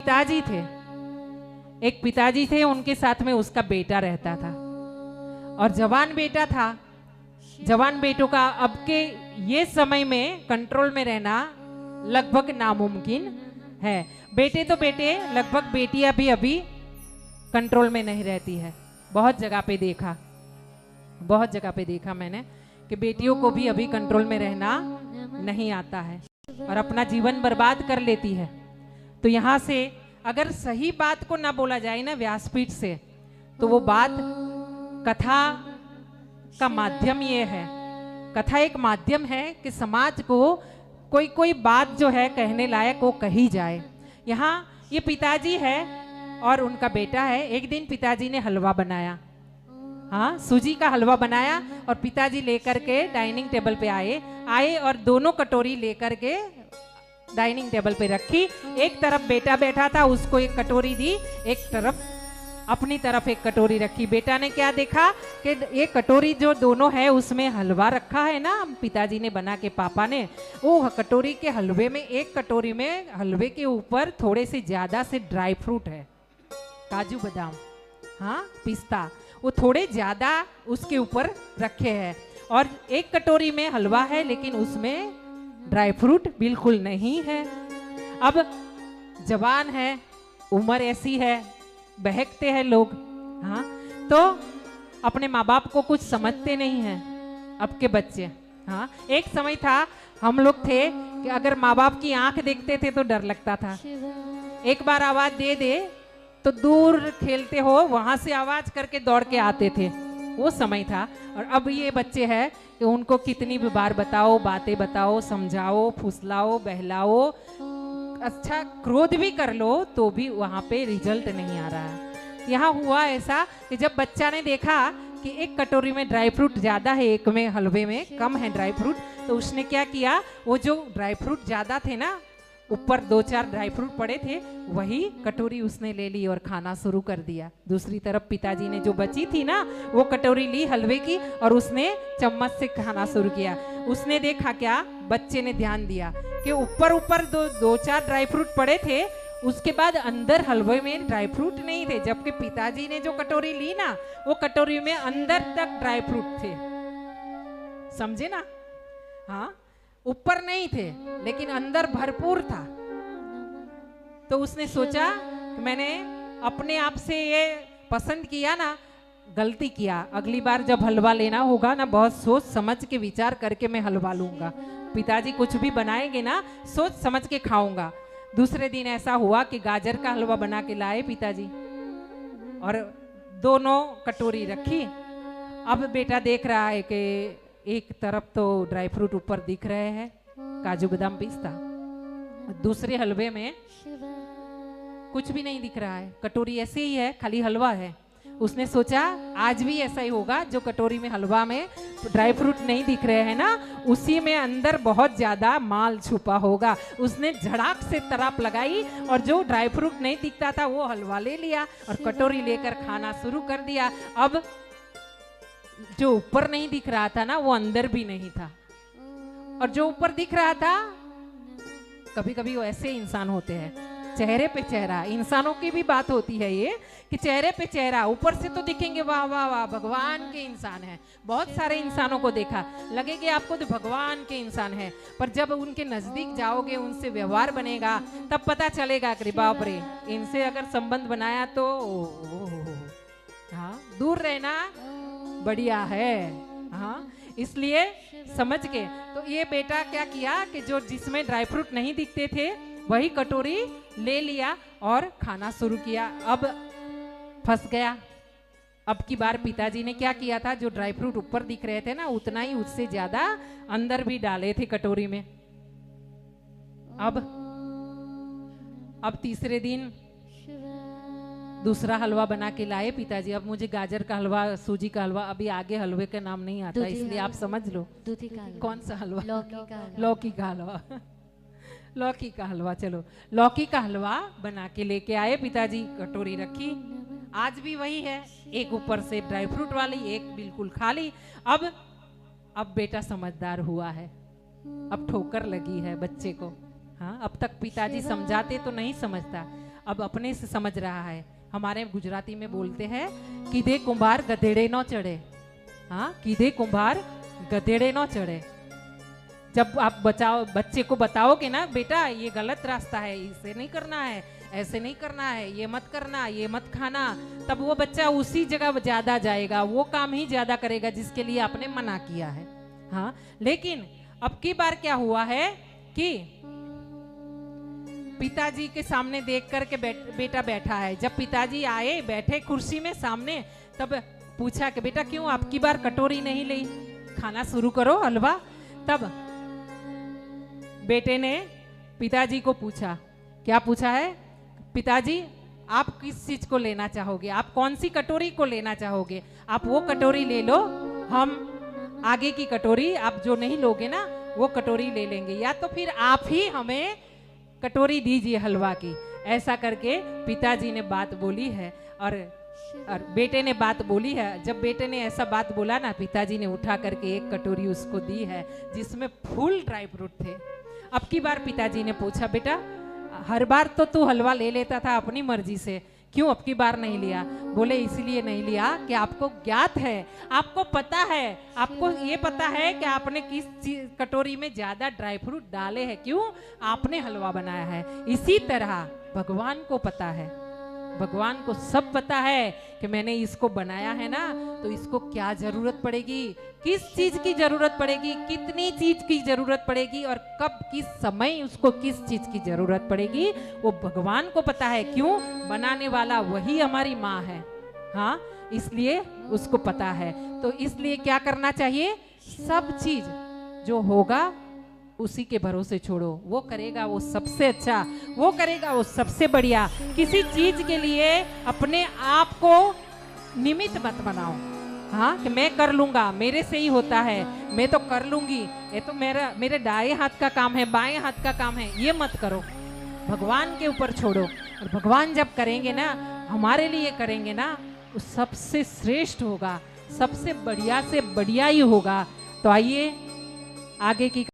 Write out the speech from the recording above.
पिताजी थे, एक पिताजी थे, उनके साथ में उसका बेटा रहता था और जवान बेटा था। जवान बेटों का अब के ये समय में कंट्रोल में रहना लगभग नामुमकिन है। बेटे तो बेटे, लगभग बेटियां भी अभी कंट्रोल में नहीं रहती है। बहुत जगह पे देखा, बहुत जगह पे देखा मैंने कि बेटियों को भी अभी कंट्रोल में रहना नहीं आता है और अपना जीवन बर्बाद कर लेती है। तो यहाँ से अगर सही बात को ना बोला जाए ना व्यासपीठ से, तो वो बात कथा का माध्यम ये है। कथा एक माध्यम है कि समाज को कोई कोई बात जो है कहने लायक वो कही जाए। यहाँ ये पिताजी है और उनका बेटा है। एक दिन पिताजी ने हलवा बनाया, हाँ सूजी का हलवा बनाया और पिताजी लेकर के डाइनिंग टेबल पे आए और दोनों कटोरी लेकर के डाइनिंग टेबल पे रखी। एक तरफ बेटा बैठा था, उसको एक कटोरी दी, एक तरफ अपनी तरफ एक कटोरी रखी। बेटा ने क्या देखा कि ये कटोरी जो दोनों है उसमें हलवा रखा है ना, पिताजी ने बना के पापा ने, वो कटोरी के हलवे में, एक कटोरी में हलवे के ऊपर थोड़े से ज्यादा से ड्राई फ्रूट है, काजू बादाम, हाँ पिस्ता, वो थोड़े ज्यादा उसके ऊपर रखे हैं। और एक कटोरी में हलवा है लेकिन उसमें ड्राई फ्रूट बिल्कुल नहीं है। अब जवान है, उम्र ऐसी है, बहकते हैं लोग, हाँ तो अपने माँ बाप को कुछ समझते नहीं हैं अब के बच्चे। हाँ एक समय था हम लोग थे कि अगर माँ बाप की आंख देखते थे तो डर लगता था। एक बार आवाज दे दे तो दूर खेलते हो वहां से आवाज करके दौड़ के आते थे, वो समय था। और अब ये बच्चे हैं कि उनको कितनी भी बार बताओ, बातें बताओ, समझाओ, फुसलाओ, बहलाओ, अच्छा क्रोध भी कर लो तो भी वहां पे रिजल्ट नहीं आ रहा है। यहाँ हुआ ऐसा कि जब बच्चा ने देखा कि एक कटोरी में ड्राई फ्रूट ज्यादा है, एक में हलवे में कम है ड्राई फ्रूट, तो उसने क्या किया, वो जो ड्राई फ्रूट ज्यादा थे ना, ऊपर 2-4 ड्राई फ्रूट पड़े थे, वही कटोरी उसने ले ली और खाना शुरू कर दिया। दूसरी तरफ पिताजी ने जो बची थी ना वो कटोरी ली हलवे की और उसने चम्मच से खाना शुरू किया। उसने देखा क्या, बच्चे ने ध्यान दिया कि ऊपर ऊपर 2-4 ड्राई फ्रूट पड़े थे, उसके बाद अंदर हलवे में ड्राई फ्रूट नहीं थे, जबकि पिताजी ने जो कटोरी ली ना वो कटोरी में अंदर तक ड्राई फ्रूट थे। समझे ना, हाँ ऊपर नहीं थे लेकिन अंदर भरपूर था। तो उसने सोचा कि मैंने अपने आप से ये पसंद किया ना, गलती किया, अगली बार जब हलवा लेना होगा ना बहुत सोच समझ के विचार करके मैं हलवा लूंगा। पिताजी कुछ भी बनाएंगे ना सोच समझ के खाऊंगा। दूसरे दिन ऐसा हुआ कि गाजर का हलवा बना के लाए पिताजी और दोनों कटोरी रखी। अब बेटा देख रहा है कि एक तरफ तो ड्राई फ्रूट ऊपर दिख रहे हैं, काजू बादाम पिस्ता, दूसरे हलवे में कुछ भी नहीं दिख रहा है, कटोरी ऐसे ही है, खाली हलवा है। उसने सोचा आज भी ऐसा ही होगा, जो कटोरी में हलवा में ड्राई फ्रूट नहीं दिख रहे हैं ना, उसी में अंदर बहुत ज्यादा माल छुपा होगा। उसने झड़ाक से तराप लगाई और जो ड्राई फ्रूट नहीं दिखता था वो हलवा ले लिया और कटोरी लेकर खाना शुरू कर दिया। अब जो ऊपर नहीं दिख रहा था ना वो अंदर भी नहीं था, और जो ऊपर दिख रहा था, कभी कभी वो ऐसे इंसान होते हैं, चेहरे पे चेहरा, इंसानों की भी बात होती है ये कि चेहरे पे चेहरा, ऊपर से तो दिखेंगे वाह वाह वाह भगवान के इंसान हैं, बहुत सारे इंसानों को देखा, लगेंगे आपको तो भगवान के इंसान हैं, पर जब उनके नजदीक जाओगे, उनसे व्यवहार बनेगा, तब पता चलेगा कि बाप रे, इनसे अगर संबंध बनाया तो हाँ दूर रहना बढ़िया है। हाँ इसलिए समझ के तो ये बेटा क्या किया कि जो जिसमें ड्राई फ्रूट नहीं दिखते थे वही कटोरी ले लिया और खाना शुरू किया। अब फंस गया। अब की बार पिताजी ने क्या किया था, जो ड्राई फ्रूट ऊपर दिख रहे थे ना उतना ही उससे ज्यादा अंदर भी डाले थे कटोरी में। अब तीसरे दिन दूसरा हलवा बना के लाए पिताजी। अब मुझे गाजर का हलवा, सूजी का हलवा, अभी आगे हलवे का नाम नहीं आता इसलिए आप समझ लो कौन सा हलवा, लौकी का हलवा लौकी का हलवा, चलो लौकी का हलवा बना के लेके आए पिताजी। कटोरी रखी, आज भी वही है, एक ऊपर से ड्राई फ्रूट वाली, एक बिल्कुल खाली। अब बेटा समझदार हुआ है, अब ठोकर लगी है बच्चे को। हाँ अब तक पिताजी समझाते तो नहीं समझता, अब अपने से समझ रहा है। हमारे गुजराती में बोलते हैं कीधे कुंभार गधेड़े न चढ़े। हाँ, कीधे कुंभार गधेड़े न चढ़े। जब आप बच्चे को बताओगे ना, बेटा ये गलत रास्ता है, इसे नहीं करना है, ऐसे नहीं करना है, ये मत करना, ये मत खाना, तब वो बच्चा उसी जगह ज्यादा जाएगा, वो काम ही ज्यादा करेगा जिसके लिए आपने मना किया है। हाँ, लेकिन अब की बार क्या हुआ है कि पिताजी के सामने देख करके बेटा बैठा है। जब पिताजी आए, बैठे कुर्सी में सामने, तब पूछा कि बेटा क्यों आपकी बार कटोरी नहीं ली, खाना शुरू करो हलवा। तब बेटे ने पिताजी को पूछा, क्या पूछा है, पिताजी आप किस चीज को लेना चाहोगे, आप कौन सी कटोरी को लेना चाहोगे, आप वो कटोरी ले लो, हम आगे की कटोरी आप जो नहीं लोगे ना वो कटोरी ले लेंगे, या तो फिर आप ही हमें कटोरी दीजिए हलवा की। ऐसा करके पिताजी ने बात बोली है और बेटे ने बात बोली है। जब बेटे ने ऐसा बात बोला ना, पिताजी ने उठा करके एक कटोरी उसको दी है जिसमें फुल ड्राई फ्रूट थे। अब की बार पिताजी ने पूछा, बेटा हर बार तो तू हलवा ले लेता था अपनी मर्जी से, क्यों अब की बार नहीं लिया? बोले इसलिए नहीं लिया कि आपको ज्ञात है, आपको पता है, आपको ये पता है कि आपने किस कटोरी में ज्यादा ड्राई फ्रूट डाले हैं, क्यों आपने हलवा बनाया है। इसी तरह भगवान को पता है, भगवान को सब पता है कि मैंने इसको बनाया है ना, तो इसको क्या जरूरत पड़ेगी, किस चीज की जरूरत पड़ेगी, कितनी चीज की जरूरत पड़ेगी और कब किस समय उसको किस चीज की जरूरत पड़ेगी, वो भगवान को पता है। क्यों? बनाने वाला वही हमारी माँ है। हाँ, इसलिए उसको पता है। तो इसलिए क्या करना चाहिए, सब चीज जो होगा उसी के भरोसे छोड़ो, वो करेगा वो सबसे अच्छा, वो करेगा वो सबसे बढ़िया। किसी चीज के लिए अपने आप को निमित्त मत बनाओ। हाँ, कि मैं कर लूंगा, मेरे से ही होता है, मैं तो कर लूंगी, ये तो मेरे दाएं हाथ का काम है, बाएं हाथ का काम है, ये मत करो। भगवान के ऊपर छोड़ो, और भगवान जब करेंगे ना, हमारे लिए करेंगे ना, वो सबसे श्रेष्ठ होगा, सबसे बढ़िया से बढ़िया ही होगा। तो आइए आगे की